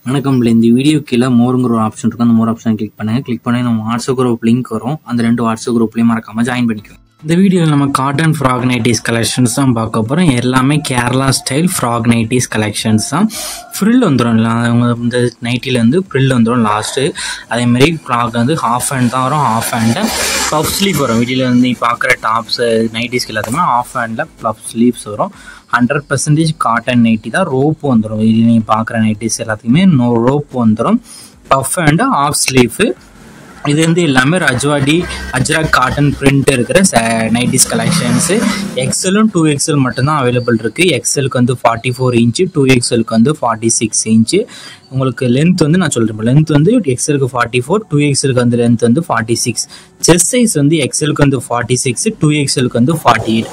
வணக்கம். இந்த வீடியோ கீழே மோருங்கிற ஒரு ஆப்ஷன் இருக்கும். அந்த மோர் ஆப்ஷன் கிளிக் பண்ணுங்க. கிளிக் பண்ணி நம்ம வாட்ஸ்அப் குரூப் லிங்க் வரும். அந்த 2 வாட்ஸ்அப் குரூப்லையும் மறக்காம ஜாயின் பண்ணிக்கோங்க. இந்த வீடியோவில் நம்ம காட்டன் ஃப்ராக் நைட்டிஸ் கலெக்ஷன்ஸ் தான் பார்க்க போகிறோம். எல்லாமே Kerala style frock nighties collections தான். ஃப்ரில் வந்துடும் இல்லை, அவங்க இந்த நைட்டிலேருந்து ஃப்ரில் வந்துடும் லாஸ்ட்டு. அதேமாதிரி ஃப்ராக் வந்து ஹாஃப் ஹேண்ட் தான் வரும். ஹாஃப் ஹேண்டு பஃப் ஸ்லீவ் வரும். வீடியோவில் வந்து நீ பார்க்குற டாப்ஸு நைட்டிஸ்க்கு எல்லாத்துக்குமே ஹாஃப் ஹேண்டில் பஃப் ஸ்லீவ்ஸ் வரும். 100% காட்டன் நைட்டி தான். ரோப் வந்துடும். இது நீங்கள் பார்க்குற நைட்டிஸ் எல்லாத்துக்குமே ரோப் வந்துடும். Puff and half sleeve. இது வந்து எல்லாமே ரஜ்வாடி அஜ்ரக் காட்டன் பிரிண்ட் இருக்கிற நைட்டிஸ் கலெக்ஷன்ஸு. எக்ஸலும் 2XL மட்டும்தான் அவைலபிள் இருக்குது. எக்ஸலுக்கு வந்து 44 இன்ச்சு, 2XLக்கு வந்து 46 இன்ச்சு. உங்களுக்கு லென்த் வந்து நான் சொல்கிறேன். லென்த் வந்து எக்ஸலுக்கு 44, 2XLக்கு வந்து லென்த் வந்து 46. செஸ்ட் சைஸ் வந்து எக்ஸலுக்கு வந்து 46, 2XLக்கு வந்து 48.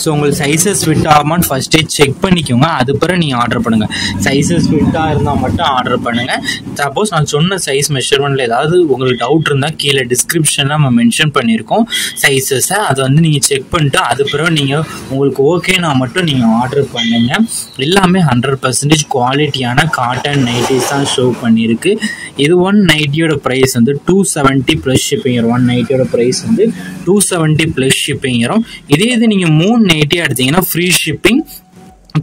ஸோ உங்களுக்கு சைஸஸ் ஃபிட் ஆகாமான்னு ஃபஸ்ட்டே செக் பண்ணிக்கோங்க. அது பிறகு நீங்கள் ஆர்டர் பண்ணுங்கள். சைஸஸ் ஃபிட்டாக இருந்தால் மட்டும் ஆர்டர் பண்ணுங்கள். சப்போஸ் நான் சொன்ன சைஸ் மெஷர்மெண்ட்டில் ஏதாவது உங்களுக்கு டவுட் இருந்தால் கீழே டிஸ்கிரிப்ஷனில் நம்ம மென்ஷன் பண்ணியிருக்கோம் சைஸஸை. அதை வந்து நீங்கள் செக் பண்ணிட்டு அது பிறகு நீங்கள் உங்களுக்கு ஓகேனா மட்டும் நீங்கள் ஆர்டர் பண்ணுங்கள். எல்லாமே 100% குவாலிட்டியான காட்டன் நைட்டிஸ் தான் ஷோ பண்ணியிருக்கு. இது ஒன் நைட்டியோட ப்ரைஸ் வந்து 270 ப்ளஸ் ஷிப்பிங் வரும். ஒன் நைட்டியோட ப்ரைஸ் வந்து 270 ப்ளஸ் ஷிப்பிங் வரும். இதே இது நீங்கள் 3 நைட்டி எடுத்தீங்கன்னா ஃப்ரீ ஷிப்பிங்.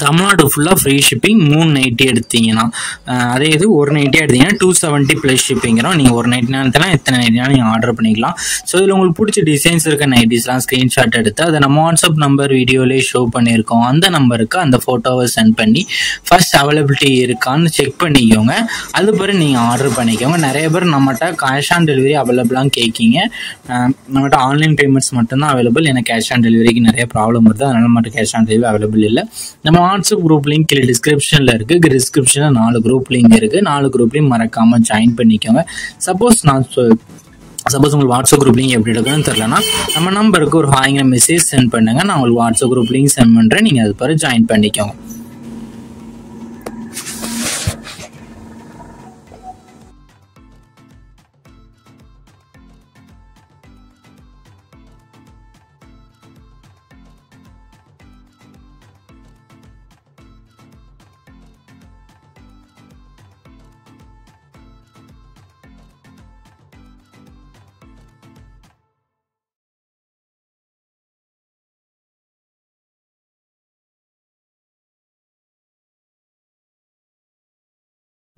தமிழ்நாடு ஃபுல்லாக ஃப்ரீ ஷிப்பிங். 3 நைட்டி எடுத்தீங்கன்னா, அதே இது ஒரு நைட்டி எடுத்தீங்கன்னா 270 ப்ளஸ் ஷிப்பிங்கிறோம். நீங்கள் ஒரு நைட்டினாலும் எத்தனை நைட்டினாலும் நீங்கள் ஆர்டர் பண்ணிக்கலாம். ஸோ இதில் உங்களுக்கு பிடிச்ச டிசைன்ஸ் இருக்க நைட்டிஸ்லாம் ஸ்க்ரீன்ஷாட் எடுத்து அதை நம்ம வாட்ஸ்அப் நம்பர் வீடியோலேயே ஷோ பண்ணியிருக்கோம். அந்த நம்பருக்கு அந்த ஃபோட்டோவை சென்ட் பண்ணி ஃபர்ஸ்ட் அவைலபிலிட்டி இருக்கான்னு செக் பண்ணிக்கோங்க. அது பிறகு நீங்கள் ஆர்டர் பண்ணிக்கோங்க. நிறைய பேர் நம்மகிட்ட கேஷ் ஆன் டெலிவரி அவைலபிளாக கேட்கிங்க. நம்மகிட்ட ஆன்லைன் பேமெண்ட்ஸ் மட்டும்தான் அவைலபிள். எனக்கு கேஷ் ஆன் டெலிவரிக்கு நிறைய ப்ராப்ளம் வருது. அதனால் மட்டும் கேஷ் ஆன் டெலிவரி அவைலபிள் இல்லை. நம்ம வாட்ஸ்அப் குரூப் லிங்க் கீழே டிஸ்கிரிப்ஷனில் இருக்குது. டிஸ்கிரிப்ஷனில் 4 குரூப் லிங்க் இருக்குது. 4 குரூப்லையும் மறக்காமல் ஜாயின் பண்ணிக்கோங்க. சப்போஸ் உங்களுக்கு வாட்ஸ்அப் குரூப் லிங்க் எப்படி இருக்குன்னு தெரியலனா நம்ம நம்பருக்கு ஒரு ஹாய்ங்கிற மெசேஜ் சென்ட் பண்ணுங்கள். நான் உங்களுக்கு வாட்ஸ்அப் குரூப் லிங்க் சென்ட் பண்ணுறேன். நீங்கள் அது பிறகு ஜாயின் பண்ணிக்கோங்க.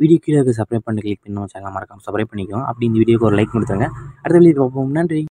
வீடியோ கீழே சப்ஸ்கிரைப் பண்ணி கிளிக் பண்ணி நம்ம சேனல் மறக்காம சப்ஸ்கிரைப் பண்ணிக்கோங்க. அப்படி இந்த வீடியோக்கு ஒரு லைக் கொடுத்துருங்க. அடுத்த வீடியோ பார்ப்போம். நன்றி.